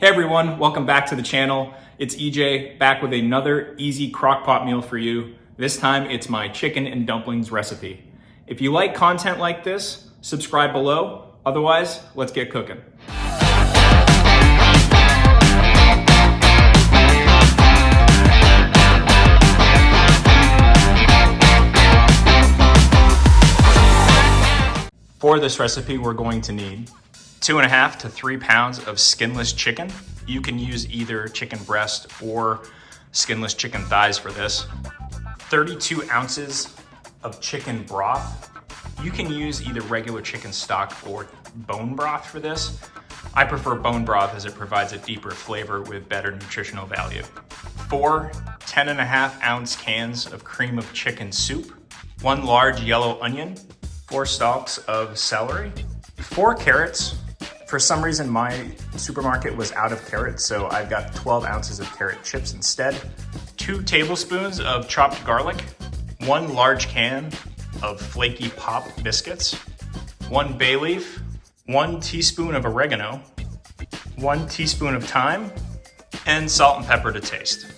Hey everyone, welcome back to the channel. It's EJ back with another easy crockpot meal for you. This time it's my chicken and dumplings recipe. If you like content like this, subscribe below. Otherwise, let's get cooking. For this recipe, we're going to need 2.5 to 3 pounds of skinless chicken. You can use either chicken breast or skinless chicken thighs for this. 32 ounces of chicken broth. You can use either regular chicken stock or bone broth for this. I prefer bone broth as it provides a deeper flavor with better nutritional value. 4 10.5 ounce cans of cream of chicken soup. 1 large yellow onion. 4 stalks of celery. 4 carrots. For some reason, my supermarket was out of carrots, so I've got 12 ounces of carrot chips instead. 2 tablespoons of chopped garlic. 1 large can of flaky pop biscuits. 1 bay leaf. 1 teaspoon of oregano. 1 teaspoon of thyme. And salt and pepper to taste.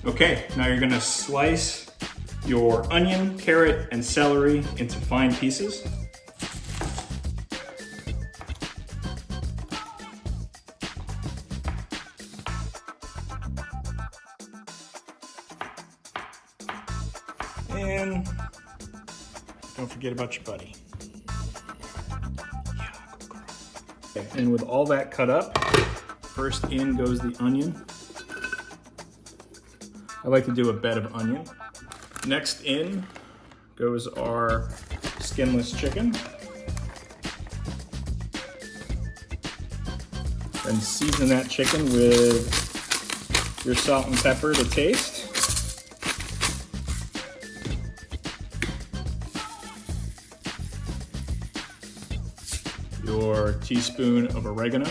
Okay, now you're gonna slice your onion, carrot, and celery into fine pieces. And don't forget about your buddy. Okay, and with all that cut up, first in goes the onion. I like to do a bed of onion. Next in goes our skinless chicken. Then season that chicken with your salt and pepper to taste. Your teaspoon of oregano.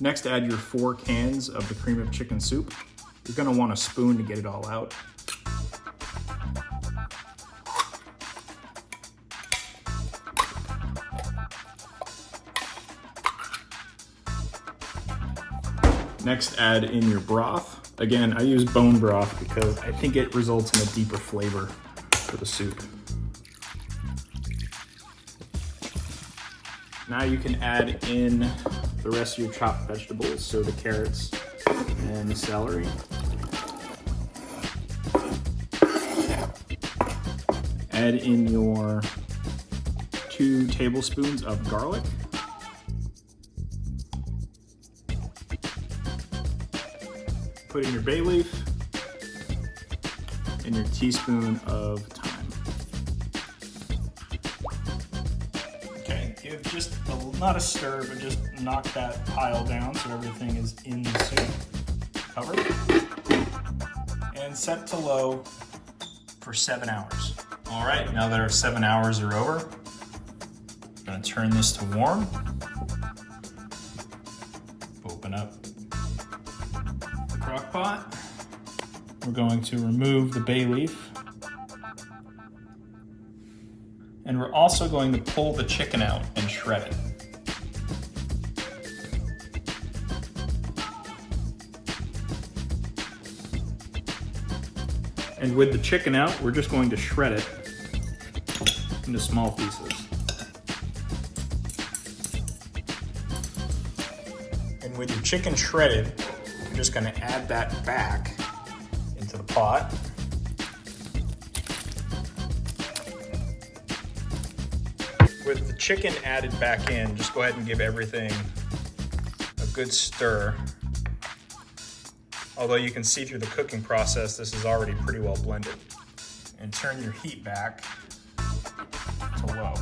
Next, add your 4 cans of the cream of chicken soup. You're gonna want a spoon to get it all out. Next, add in your broth. Again, I use bone broth because I think it results in a deeper flavor for the soup. Now you can add in the rest of your chopped vegetables, so the carrots and the celery. Add in your 2 tablespoons of garlic. Put in your bay leaf and your teaspoon of thyme. Okay, give just not a stir, but just knock that pile down so everything is in the soup. Cover and set to low for 7 hours. All right, now that our 7 hours are over, I'm gonna turn this to warm. Open up crock pot. We're going to remove the bay leaf. And we're also going to pull the chicken out and shred it. And with the chicken out, we're just going to shred it into small pieces. And with your chicken shredded, I'm just going to add that back into the pot. With the chicken added back in, just go ahead and give everything a good stir. Although you can see through the cooking process, this is already pretty well blended. And turn your heat back to low.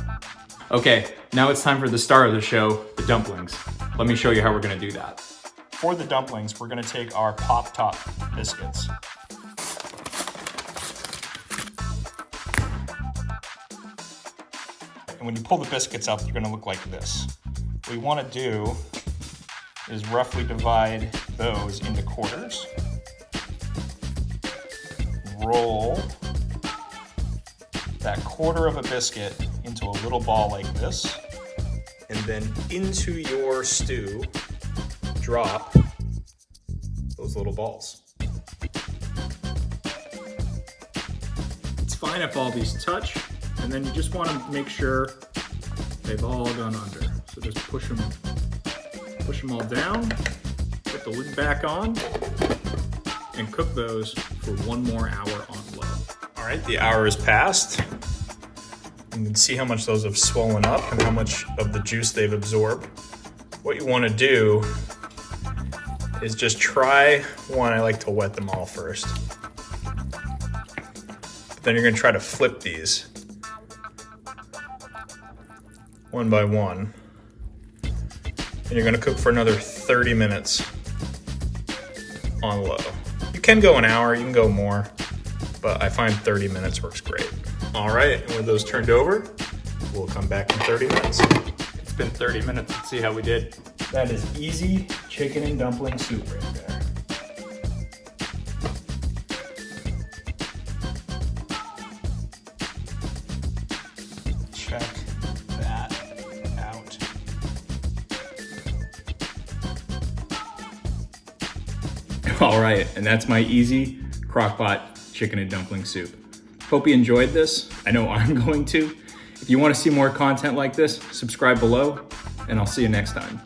Okay, now it's time for the star of the show, the dumplings. Let me show you how we're going to do that. For the dumplings, we're gonna take our Pop Top biscuits. And when you pull the biscuits out, they're gonna look like this. What we wanna do is roughly divide those into quarters. Roll that quarter of a biscuit into a little ball like this, and then into your stew, drop those little balls. It's fine if all these touch, and then you just want to make sure they've all gone under. So just push them all down, put the lid back on, and cook those for 1 more hour on low. All right, the hour has passed. You can see how much those have swollen up and how much of the juice they've absorbed. What you want to do is just try one. I like to wet them all first. But then you're going to try to flip these one by one. And you're going to cook for another 30 minutes on low. You can go an hour, you can go more, but I find 30 minutes works great. All right, and with those turned over, we'll come back in 30 minutes. It's been 30 minutes, let's see how we did. That is easy chicken and dumpling soup right there. Check that out. All right, and that's my easy Crockpot chicken and dumpling soup. Hope you enjoyed this. I know I'm going to. If you want to see more content like this, subscribe below, and I'll see you next time.